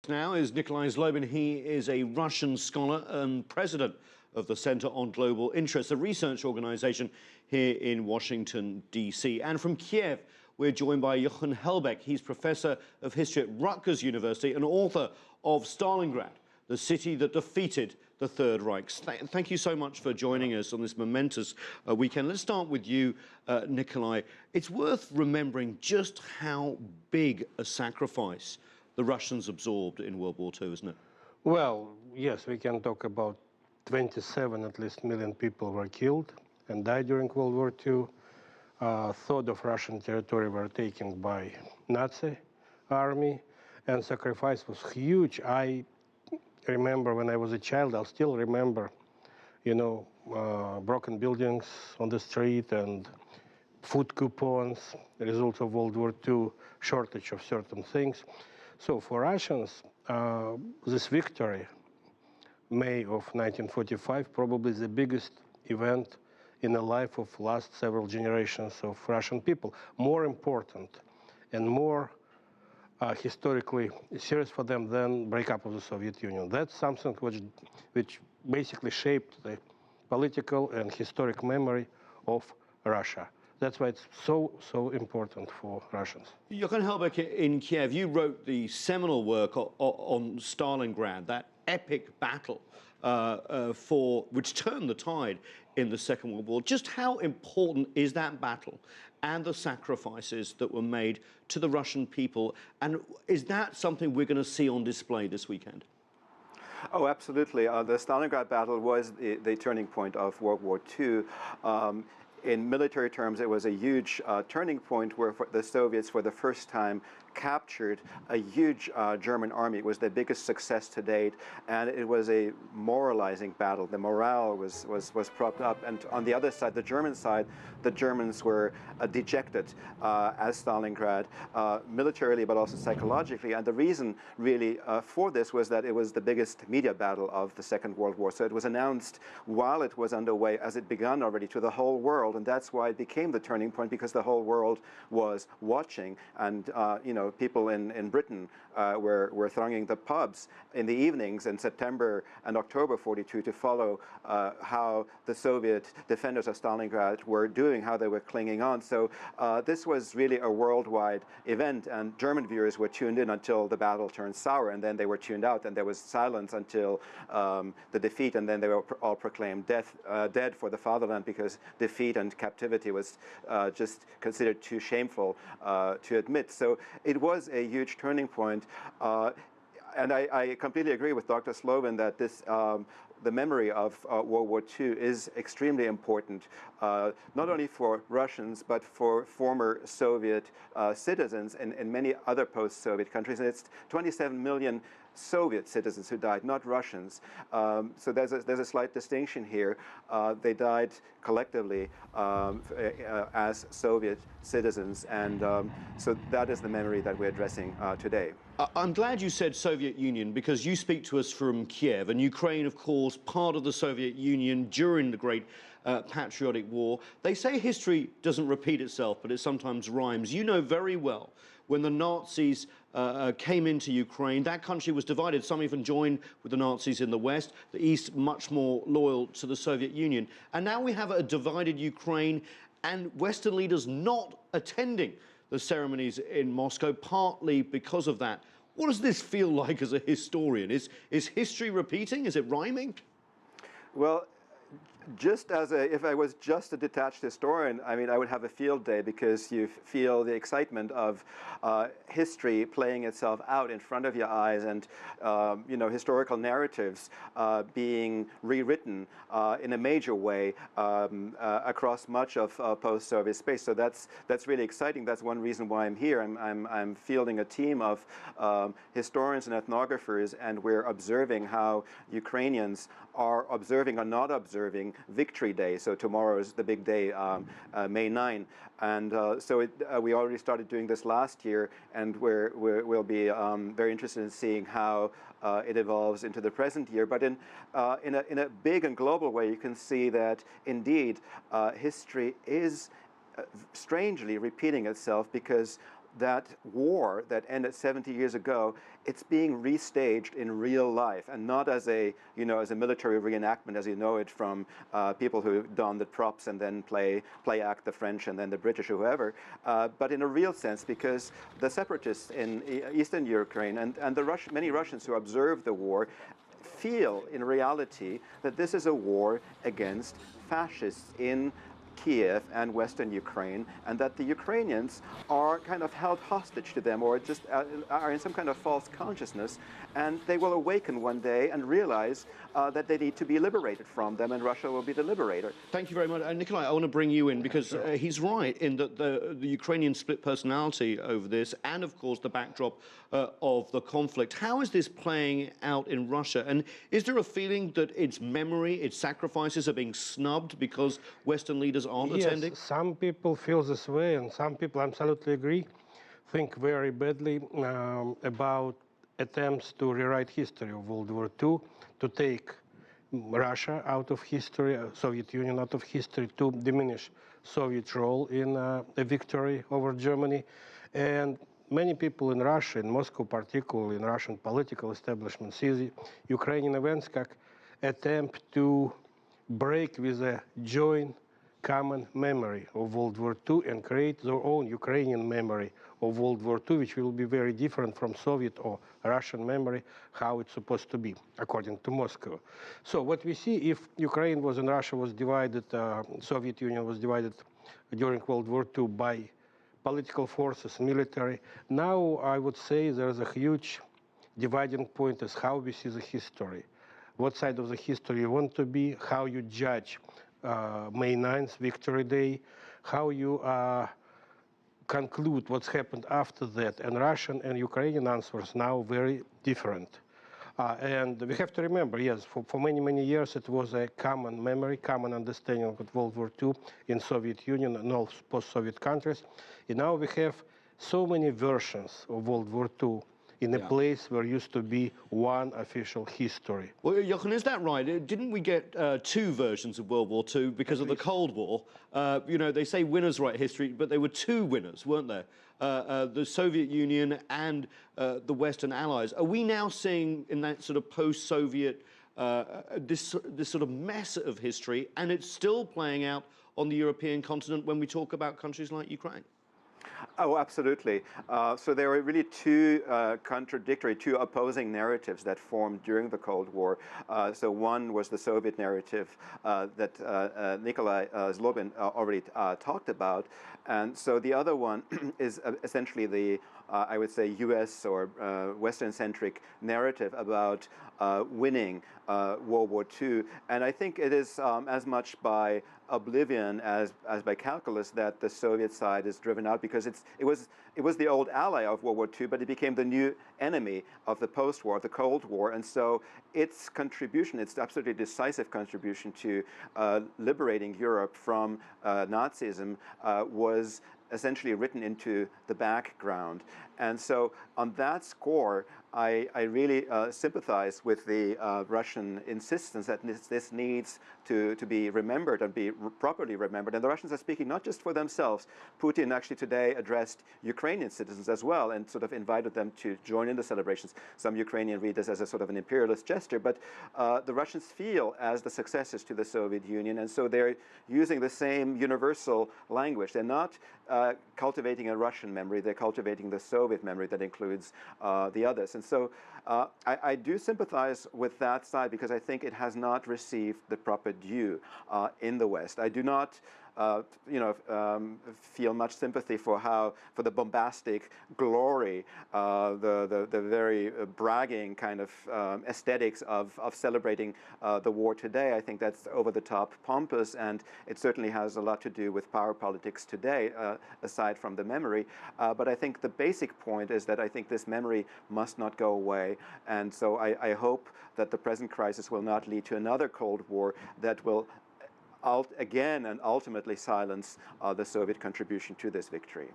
Now is Nikolai Zlobin. He is a Russian scholar and president of the Center on Global Interests, a research organization here in Washington, D.C. And from Kiev, we're joined by Jochen Helbeck. He's professor of history at Rutgers University and author of Stalingrad, the city that defeated the Third Reich. Thank you so much for joining us on this momentous weekend. Let's start with you, Nikolai. It's worth remembering just how big a sacrifice the Russians absorbed in World War II, isn't it? Well, yes, we can talk about 27 at least million people were killed and died during World War II. Third of Russian territory were taken by Nazi army, and sacrifice was huge. I remember when I was a child, I'll still remember, broken buildings on the street and food coupons, the result of World War II, shortage of certain things. So for Russians, this victory, May of 1945, probably the biggest event in the life of last several generations of Russian people. More important and more historically serious for them than breakup of the Soviet Union. That's something which basically shaped the political and historic memory of Russia. That's why it's so important for Russians. Jochen Helbeck in Kiev, you wrote the seminal work on Stalingrad, that epic battle which turned the tide in the Second World War. Just how important is that battle and the sacrifices that were made to the Russian people? And is that something we're going to see on display this weekend? Oh, absolutely. The Stalingrad battle was the turning point of World War II. In military terms, it was a huge turning point where the Soviets, for the first time, captured a huge German army. It was the biggest success to date, and it was a moralizing battle. The morale was propped up, and on the other side, the German side, the Germans were dejected as Stalingrad, militarily but also psychologically. And the reason really for this was that it was the biggest media battle of the Second World War. So it was announced while it was underway, as it began already, to the whole world, and that's why it became the turning point, because the whole world was watching, and people in Britain were thronging the pubs in the evenings in September and October '42 to follow how the Soviet defenders of Stalingrad were doing, how they were clinging on. So this was really a worldwide event, and German viewers were tuned in until the battle turned sour, and then they were tuned out, and there was silence until the defeat, and then they were all proclaimed dead for the fatherland, because defeat and captivity was just considered too shameful to admit. So it was a huge turning point, and I completely agree with Dr. Zlobin that this the memory of World War II is extremely important, not only for Russians, but for former Soviet citizens in many other post-Soviet countries. And it's 27 million Soviet citizens who died, not Russians. So there's a slight distinction here. They died collectively as Soviet citizens, and so that is the memory that we're addressing today. I'm glad you said Soviet Union, because you speak to us from Kiev, and Ukraine, of course, part of the Soviet Union during the Great Patriotic War. They say history doesn't repeat itself, but it sometimes rhymes. You know very well when the Nazis came into Ukraine, that country was divided. Some even joined with the Nazis in the West, the East much more loyal to the Soviet Union. And now we have a divided Ukraine, and Western leaders not attending the ceremonies in Moscow, partly because of that. What does this feel like as a historian? Is history repeating? Is it rhyming? Well, just as if I was just a detached historian, I mean, I would have a field day, because you feel the excitement of history playing itself out in front of your eyes, and historical narratives being rewritten in a major way across much of post-Soviet space. So that's really exciting. That's one reason why I'm here. I'm fielding a team of historians and ethnographers, and we're observing how Ukrainians are observing or not observing Victory Day. So tomorrow is the big day, May 9. And we already started doing this last year, and we'll be very interested in seeing how it evolves into the present year. But in a big and global way, you can see that indeed history is strangely repeating itself, because that war that ended 70 years ago, it's being restaged in real life, and not as a, as a military reenactment as you know it from people who don the props and then play act the French and then the British or whoever, but in a real sense, because the separatists in eastern Ukraine and the many Russians who observe the war feel in reality that this is a war against fascists in Kiev and Western Ukraine, and that the Ukrainians are kind of held hostage to them, or just are in some kind of false consciousness, and they will awaken one day and realize that they need to be liberated from them, and Russia will be the liberator. Thank you very much. Nikolai, I want to bring you in because he's right in that the Ukrainian split personality over this, and of course the backdrop of the conflict. How is this playing out in Russia? And is there a feeling that its memory, its sacrifices are being snubbed because Western leaders aren't attending? Yes, some people feel this way, and some people, absolutely agree, think very badly about attempts to rewrite history of World War II, to take Russia out of history, Soviet Union out of history, to diminish Soviet role in a victory over Germany. And many people in Russia, in Moscow particularly, in Russian political establishment, see the Ukrainian events as attempt to break with a joint common memory of World War II and create their own Ukrainian memory of World War II, which will be very different from Soviet or Russian memory, how it's supposed to be, according to Moscow. So what we see, if Ukraine was and Russia was divided, Soviet Union was divided during World War II by political forces, military, now I would say there's a huge dividing point as how we see the history. What side of the history you want to be, how you judge May 9th, Victory Day, how you conclude what's happened after that. And Russian and Ukrainian answers now very different. And we have to remember, yes, for many, many years it was a common memory, common understanding of World War II in Soviet Union and all post-Soviet countries. And now we have so many versions of World War II in a place where used to be one official history. Well, Jochen, is that right? Didn't we get two versions of World War II because of the Cold War? They say winners write history, but there were two winners, weren't there? The Soviet Union and the Western Allies. Are we now seeing in that sort of post-Soviet, this sort of mess of history, and it's still playing out on the European continent when we talk about countries like Ukraine? Oh, absolutely. So there were really two two opposing narratives that formed during the Cold War. So one was the Soviet narrative that Nikolai Zlobin already talked about. And so the other one is essentially the, I would say, US or Western-centric narrative about winning World War II. And I think it is as much by oblivion as by calculus that the Soviet side is driven out, because it was the old ally of World War II, but it became the new enemy of the post-war, of the Cold War. And so its contribution, its absolutely decisive contribution to liberating Europe from Nazism was essentially written into the background. And so on that score, I really sympathize with the Russian insistence that this needs to be remembered and be properly remembered. And the Russians are speaking not just for themselves. Putin actually today addressed Ukrainian citizens as well and sort of invited them to join in the celebrations. Some Ukrainian read this as a sort of an imperialist gesture, but the Russians feel as the successors to the Soviet Union, and so they're using the same universal language. They're not cultivating a Russian memory, they're cultivating the Soviet memory that includes the others. And so I do sympathize with that side, because I think it has not received the proper due in the West. I do not feel much sympathy for the bombastic glory, the very bragging kind of aesthetics of celebrating the war today. I think that's over the top pompous, and it certainly has a lot to do with power politics today, aside from the memory. But I think the basic point is that I think this memory must not go away, and so I hope that the present crisis will not lead to another Cold War that will again and ultimately silence the Soviet contribution to this victory.